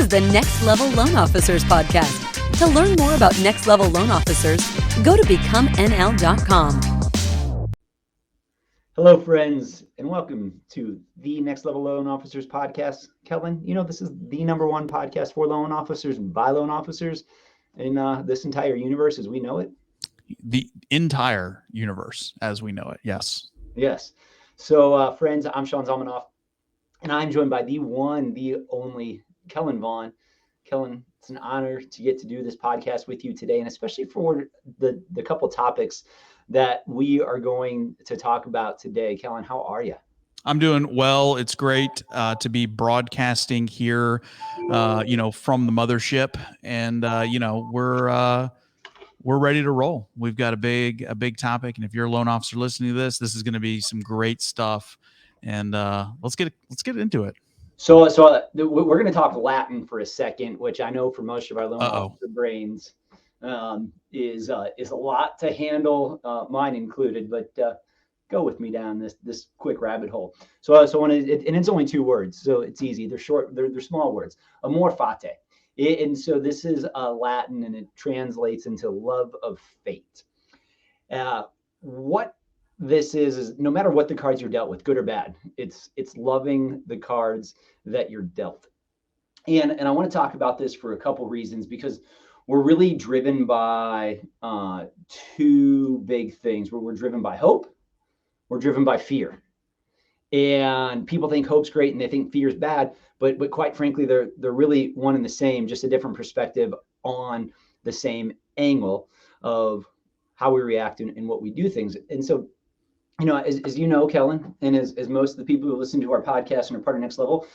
is the Next Level Loan Officers podcast. To learn more about Next Level Loan Officers, go to becomennl.com. Hello, friends, and welcome to the Next Level Loan Officers podcast. Kellen, this is the #1 podcast for loan officers by loan officers in this entire universe as we know it. The entire universe as we know it. Yes. Yes. So, friends, I'm Sean Zalmanoff, and I'm joined by the one, the only Kellen Vaughn. Kellen, it's an honor to get to do this podcast with you today, and especially for the couple topics that we are going to talk about today. Kellen, how are you? I'm doing well. It's great to be broadcasting here, from the mothership, and we're ready to roll. We've got a big topic, and if you're a loan officer listening to this is going to be some great stuff. And let's get into it. So we're going to talk Latin for a second, which I know for most of our loan officer brains is a lot to handle, mine included. But go with me down this quick rabbit hole. So and it's only 2 words, so it's easy. They're short. They're small words. Amor fati. And so this is Latin, and it translates into love of fate. What this is no matter what the cards you're dealt with, good or bad, it's loving the cards that you're dealt. And I want to talk about this for a couple reasons, because we're really driven by 2 big things. Where we're driven by hope, we're driven by fear. And people think hope's great and they think fear's bad, but quite frankly, they're really one and the same, just a different perspective on the same angle of how we react and what we do things. And so, as you know, Kellen, and as most of the people who listen to our podcast and are part of Next Level,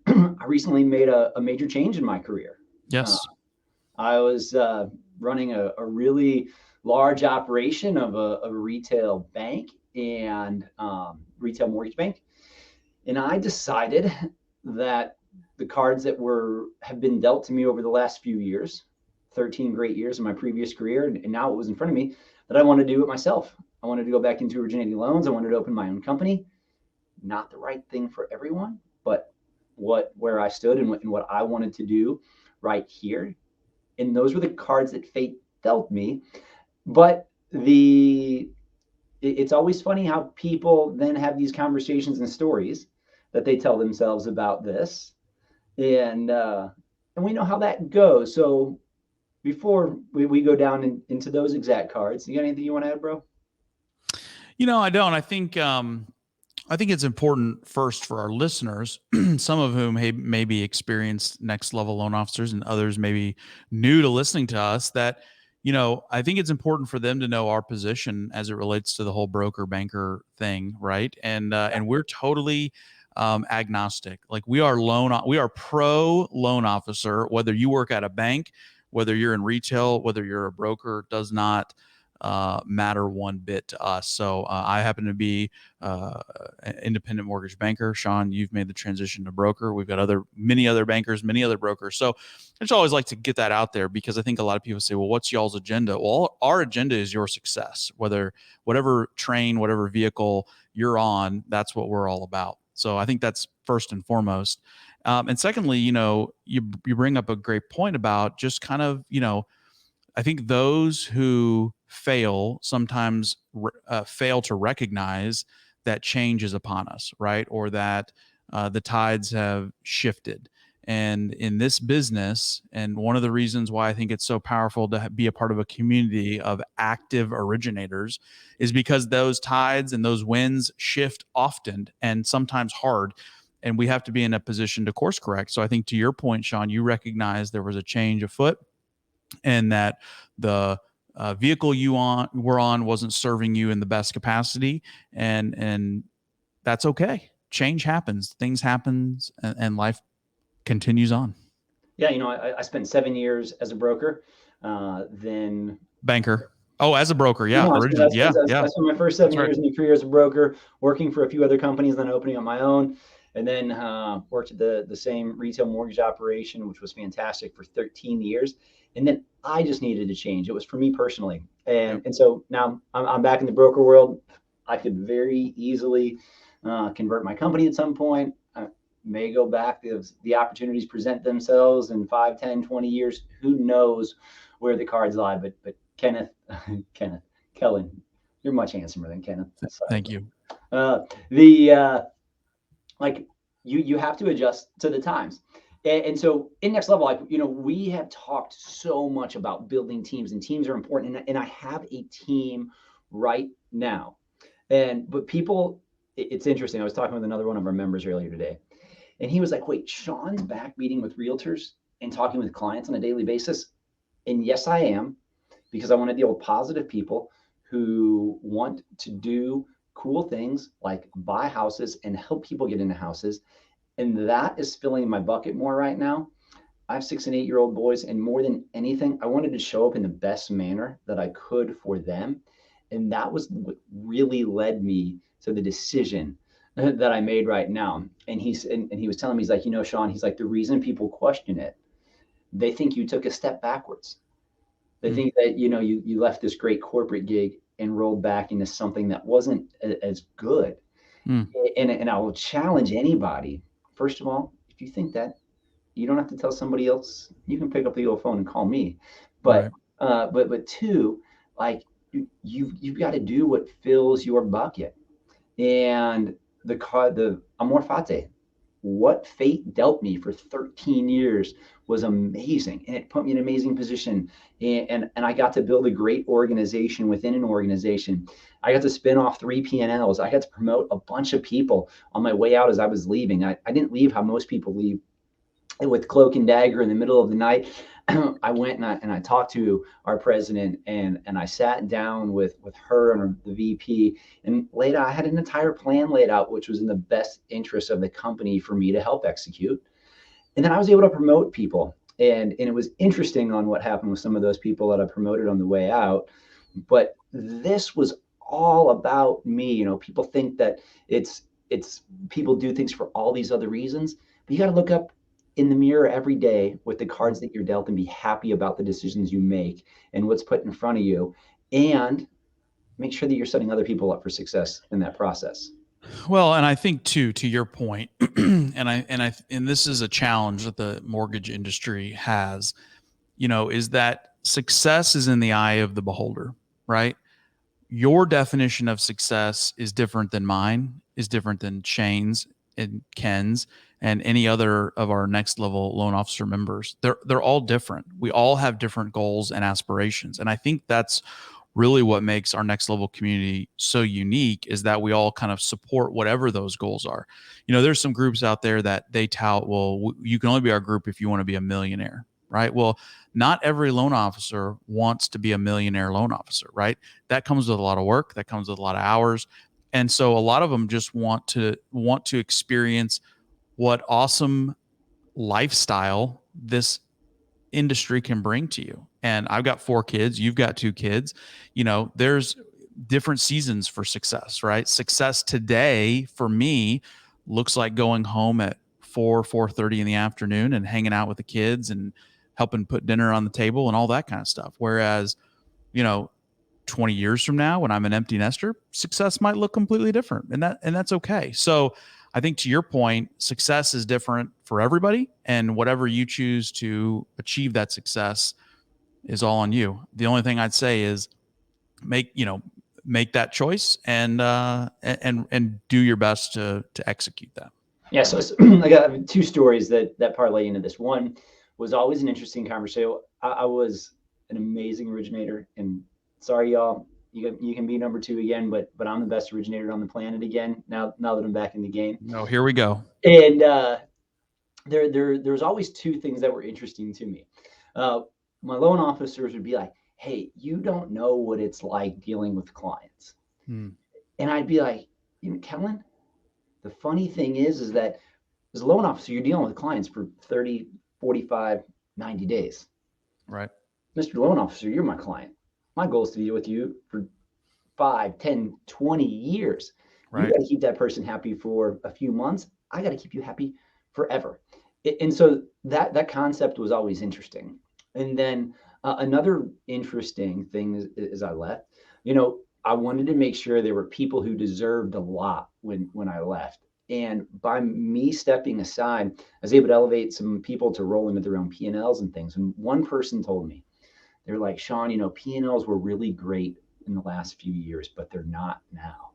I recently made a major change in my career. Yes. I was running a really large operation of a retail bank and retail mortgage bank. And I decided that the cards that have been dealt to me over the last few years, 13 great years in my previous career, and now it was in front of me, that I wanted to do it myself. I wanted to go back into originating loans. I wanted to open my own company. Not the right thing for everyone, but where I stood and what I wanted to do right here. And those were the cards that fate dealt me. But it's always funny how people then have these conversations and stories that they tell themselves about this. And we know how that goes. So before we go down into those exact cards, you got anything you want to add, bro? I don't. I think it's important first for our listeners, some of whom may be experienced Next Level Loan Officers and others may be new to listening to us, that, I think it's important for them to know our position as it relates to the whole broker banker thing. Right. And we're totally agnostic. Like we are pro loan officer, whether you work at a bank, whether you're in retail, whether you're a broker, does not matter one bit to us. So I happen to be an independent mortgage banker. Sean, you've made the transition to broker. We've got many other bankers, many other brokers. So I just always like to get that out there, because I think a lot of people say, well, what's y'all's agenda? Well, our agenda is your success. Whatever train, whatever vehicle you're on, that's what we're all about. So I think that's first and foremost. And secondly, you bring up a great point about just kind of, I think those who fail sometimes fail to recognize that change is upon us, right? Or that the tides have shifted. And in this business, and one of the reasons why I think it's so powerful to be a part of a community of active originators is because those tides and those winds shift often and sometimes hard. And we have to be in a position to course correct. So I think to your point, Sean, you recognize there was a change afoot, and that the vehicle you were on wasn't serving you in the best capacity, and that's okay. Change happens, things happen, and life continues on. Yeah, I spent 7 years as a broker, then banker. Oh, as a broker, yeah, I originally, spent my first 7 years in the career as a broker, working for a few other companies, then opening up my own. And then worked at the same retail mortgage operation, which was fantastic, for 13 years. And then I just needed to change. It was for me personally. And so now I'm back in the broker world. I could very easily convert my company at some point. may go back if the opportunities present themselves in 5, 10, 20 years. Who knows where the cards lie? But Kenneth, Kenneth Kellen, you're much handsomer than Kenneth. Sorry. Thank you. Like you have to adjust to the times. And so in Next Level, like, we have talked so much about building teams, and teams are important. And I have a team right now. But people, it's interesting. I was talking with another one of our members earlier today, and he was like, wait, Sean's back meeting with realtors and talking with clients on a daily basis. And yes, I am, because I want to deal with positive people who want to do cool things like buy houses and help people get into houses. And that is filling my bucket more right now. I have 6 and 8-year-old boys, and more than anything, I wanted to show up in the best manner that I could for them. And that was what really led me to the decision that I made right now. And he was telling me, he's like, Sean, he's like, the reason people question it, they think you took a step backwards. They think that, you left this great corporate gig and rolled back into something that wasn't as good. And I will challenge anybody. First of all, if you think that, you don't have to tell somebody else. You can pick up the old phone and call me. But Right. but two, like, you've got to do what fills your bucket. And the amor fati, what fate dealt me for 13 years was amazing, and it put me in an amazing position. And I got to build a great organization within an organization. I got to spin off 3 P&Ls. I got to promote a bunch of people on my way out as I was leaving. I didn't leave how most people leave, with cloak and dagger in the middle of the night. I went and I talked to our president, and I sat down with her and the VP, and later I had an entire plan laid out, which was in the best interest of the company for me to help execute. And then I was able to promote people. And it was interesting on what happened with some of those people that I promoted on the way out. But this was all about me. People think that it's people do things for all these other reasons, but you got to look up in the mirror every day with the cards that you're dealt and be happy about the decisions you make and what's put in front of you, and make sure that you're setting other people up for success in that process. Well, and I think too, to your point, and this is a challenge that the mortgage industry has, is that success is in the eye of the beholder, right? Your definition of success is different than mine, is different than Shane's and Ken's and any other of our Next Level Loan Officer members. They're all different. We all have different goals and aspirations. And I think that's really what makes our Next Level community so unique, is that we all kind of support whatever those goals are. There's some groups out there that they tout, well, you can only be our group if you want to be a millionaire, right? Well, not every loan officer wants to be a millionaire loan officer, right? That comes with a lot of work. That comes with a lot of hours. And so a lot of them just want to experience what awesome lifestyle this industry can bring to you. And I've got 4 kids. You've got 2 kids. There's different seasons for success, right? Success today for me looks like going home at 4:30 in the afternoon and hanging out with the kids and helping put dinner on the table and all that kind of stuff. Whereas, 20 years from now, when I'm an empty nester, success might look completely different, and that's okay. So I think, to your point, success is different for everybody, and whatever you choose to achieve that success is all on you. The only thing I'd say is make that choice and do your best to execute that. Yeah. So I got 2 stories that parlay into this. One was always an interesting conversation. I was an amazing originator, and sorry, y'all, you can be number 2 again, but I'm the best originator on the planet again now that I'm back in the game. No, here we go. And there's always 2 things that were interesting to me. My loan officers would be like, hey, you don't know what it's like dealing with clients. And I'd be like, Kellen, the funny thing is that as a loan officer, you're dealing with clients for 30, 45, 90 days. Right. Mr. Loan Officer, you're my client. My goal is to deal with you for 5, 10, 20 years. Right. You got to keep that person happy for a few months. I got to keep you happy forever. And so that concept was always interesting. And then another interesting thing is I left, I wanted to make sure there were people who deserved a lot when I left. And by me stepping aside, I was able to elevate some people to roll into their own P&Ls and things. And one person told me, they're like, Sean, P&Ls were really great in the last few years, but they're not now.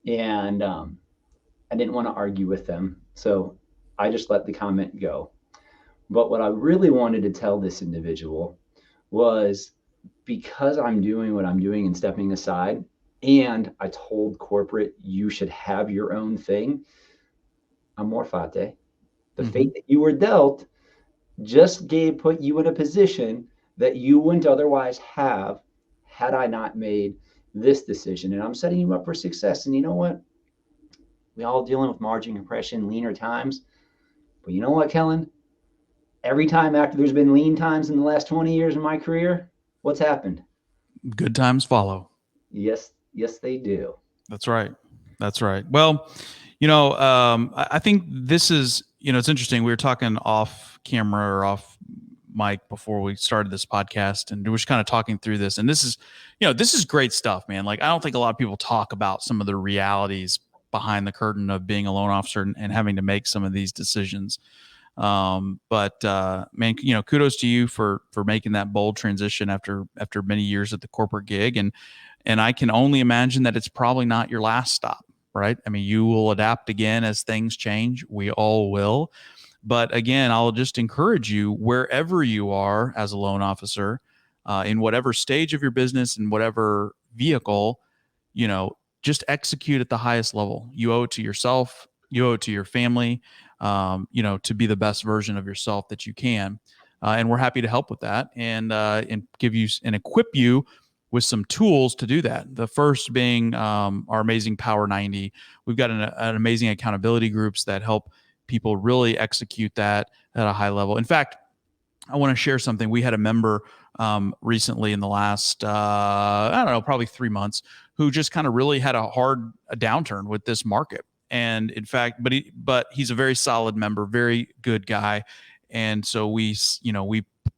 And I didn't want to argue with them. So I just let the comment go. But what I really wanted to tell this individual was, because I'm doing what I'm doing and stepping aside, and I told corporate, you should have your own thing, amor fate. The fate that you were dealt just put you in a position that you wouldn't otherwise have had I not made this decision. And I'm setting you up for success. And you know what? We all dealing with margin compression, leaner times. But you know what, Kellen? Every time after there's been lean times in the last 20 years of my career, what's happened? Good times follow. Yes, they do. That's right. That's right. Well, I think this is, it's interesting. We were talking off camera or off mic before we started this podcast, and we were just kind of talking through this. And this is great stuff, man. Like, I don't think a lot of people talk about some of the realities behind the curtain of being a loan officer and having to make some of these decisions. But man, kudos to you for making that bold transition after many years at the corporate gig. And I can only imagine that it's probably not your last stop, right? I mean, you will adapt again as things change. We all will. But again, I'll just encourage you, wherever you are as a loan officer, in whatever stage of your business, in whatever vehicle, just execute at the highest level. You owe it to yourself. You owe it to your family, to be the best version of yourself that you can. And we're happy to help with that and give you and equip you with some tools to do that. The first being our amazing Power 90. We've got an amazing accountability groups that help people really execute that at a high level. In fact, I want to share something. We had a member recently in the last, probably 3 months, who just kind of really had a downturn with this market. And in fact, but he's a very solid member, very good guy. And so we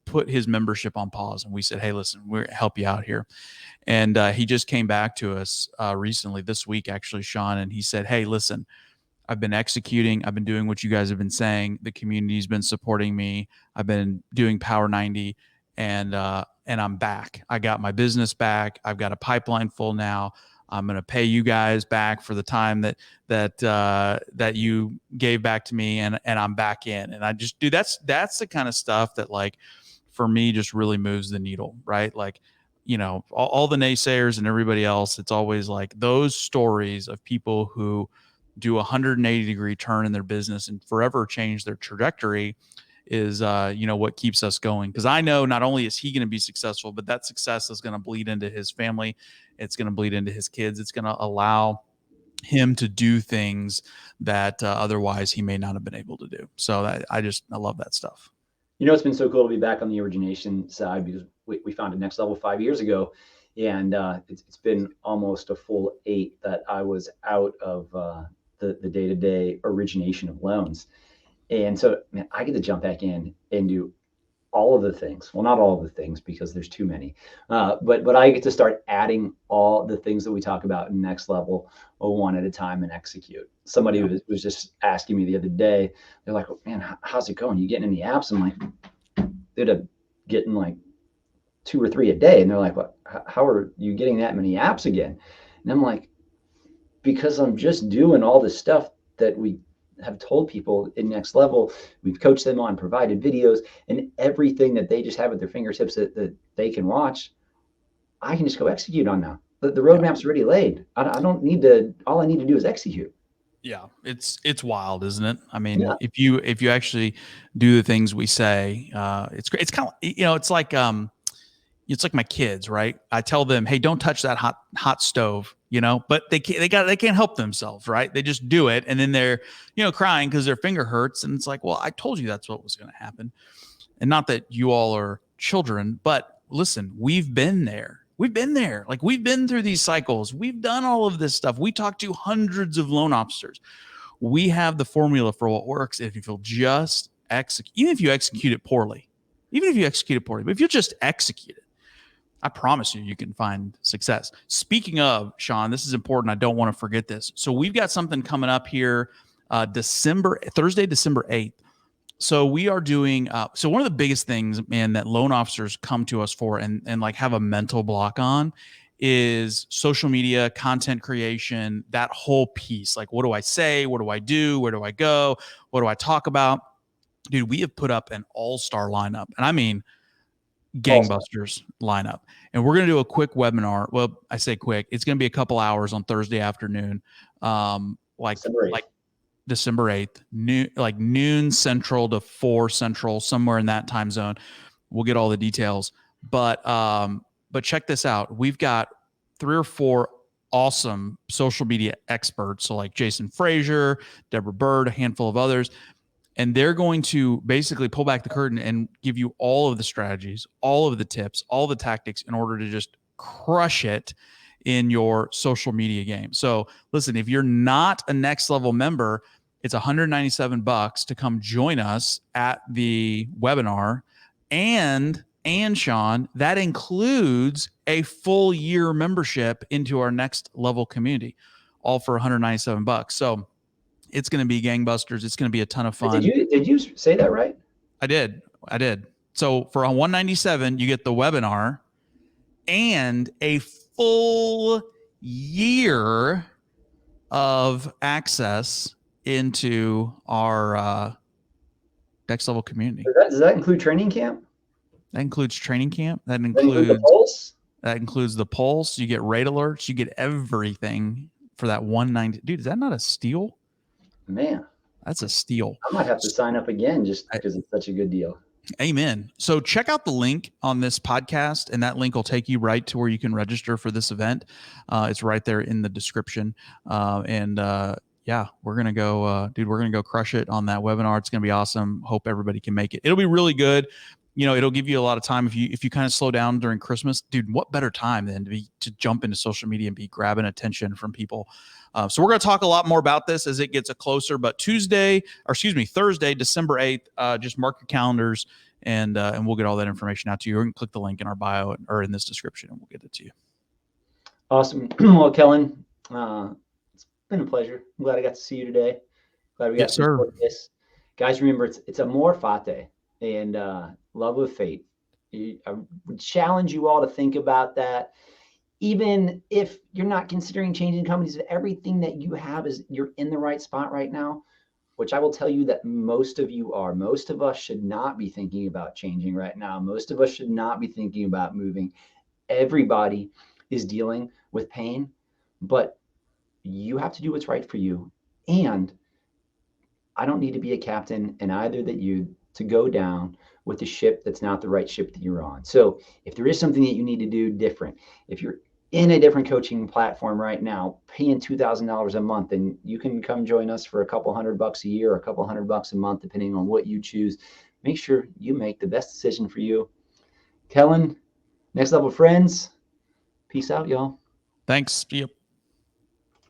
put his membership on pause and we said, hey, listen, we're going to help you out here. And he just came back to us recently this week, actually, Sean, and he said, hey, listen, I've been executing. I've been doing what you guys have been saying. The community's been supporting me. I've been doing Power 90 and I'm back. I got my business back. I've got a pipeline full now. I'm going to pay you guys back for the time that you gave back to me, and I'm back in. And I just do that's the kind of stuff that, like, for me, just really moves the needle, right? Like, all the naysayers and everybody else, it's always like those stories of people who do a 180-degree turn in their business and forever change their trajectory is, what keeps us going. Because I know not only is he going to be successful, but that success is going to bleed into his family. It's going to bleed into his kids. It's going to allow him to do things that otherwise he may not have been able to do. So I love that stuff. It's been so cool to be back on the origination side, because we founded Next Level 5 years ago. And it's been almost a full 8 that I was out of the day-to-day origination of loans. And so, man, I get to jump back in and do all of the things. Well, not all of the things, because there's too many. But I get to start adding all the things that we talk about in Next Level one at a time and execute. Somebody was just asking me the other day, they're like, oh, man, how's it going? You getting any apps? I'm like, dude, I'm getting like 2 or 3 a day. And they're like, what? How are you getting that many apps again? And I'm like, because I'm just doing all the stuff that we have told people in Next Level. We've coached them on, provided videos, and everything that they just have at their fingertips that they can watch, I can just go execute on now. The roadmap's already laid. I don't need to, all I need to do is execute. Yeah, it's wild, isn't it? I mean, if you actually do the things we say, it's great. It's kind of, it's like my kids, right? I tell them, hey, don't touch that hot stove, but they can't help themselves, right? They just do it. And then they're, crying because their finger hurts. And it's like, well, I told you that's what was going to happen. And not that you all are children, but listen, we've been there. Like, we've been through these cycles. We've done all of this stuff. We talk to hundreds of loan officers. We have the formula for what works. If you'll just execute, even if you execute it poorly, but if you'll just execute it, I promise you can find success. Speaking of, Sean, this is important. I don't want to forget this. So we've got something coming up here, Thursday, December 8th. So we are doing, so one of the biggest things, man, that loan officers come to us for and like have a mental block on is social media, content creation, that whole piece. Like, what do I say? What do I do? Where do I go? What do I talk about? Dude, we have put up an all-star lineup. And I mean, gangbusters lineup. And we're going to do a quick webinar. Well, I say quick, it's going to be a couple hours on Thursday afternoon. Like December 8th, noon central to 4 central, somewhere in that time zone. We'll get all the details. But check this out. We've got 3 or 4 awesome social media experts. So like Jason Frazier, Deborah Bird, a handful of others. And they're going to basically pull back the curtain and give you all of the strategies, all of the tips, all the tactics in order to just crush it in your social media game. So listen, if you're not a Next Level member, it's $197 to come join us at the webinar. And Sean, that includes a full year membership into our Next Level community, all for $197. So it's going to be gangbusters. It's going to be a ton of fun. Did you say that right? I did. So for a $197, you get the webinar and a full year of access into our Next Level community. Does that include training camp? That includes training camp. That includes the pulse. That includes the pulse. You get rate alerts. You get everything for that $190. Dude, is that not a steal? Man, that's a steal. I might have to sign up again just because it's such a good deal. Amen. So check out the link on this podcast, and that link will take you right to where you can register for this event. It's right there in the description. Yeah, we're going to go, dude, we're going to go crush it on that webinar. It's going to be awesome. Hope everybody can make it. It'll be really good. You know, it'll give you a lot of time if you kind of slow down during Christmas, dude. What better time than to jump into social media and be grabbing attention from people? So we're going to talk a lot more about this as it gets closer. But Thursday, December 8th, just mark your calendars and we'll get all that information out to you. Or you can click the link in our bio or in this description, and we'll get it to you. Awesome. Well, Kellen, it's been a pleasure. I'm glad I got to see you today. Glad we got to record this. Guys, remember, it's amor fati and love with faith. I would challenge you all to think about that. Even if you're not considering changing companies, everything that you have is you're in the right spot right now, which I will tell you that most of you are. Most of us should not be thinking about changing right now. Most of us should not be thinking about moving. Everybody is dealing with pain, but you have to do what's right for you. And I don't need to be a captain, and either that you to go down with the ship that's not the right ship that you're on. So if there is something that you need to do different, if you're in a different coaching platform right now, paying $2,000 a month, and you can come join us for a couple $100 a year or a couple $100 a month, depending on what you choose. Make sure you make the best decision for you. Kellen, Next Level friends, peace out, y'all. Thanks. Yep.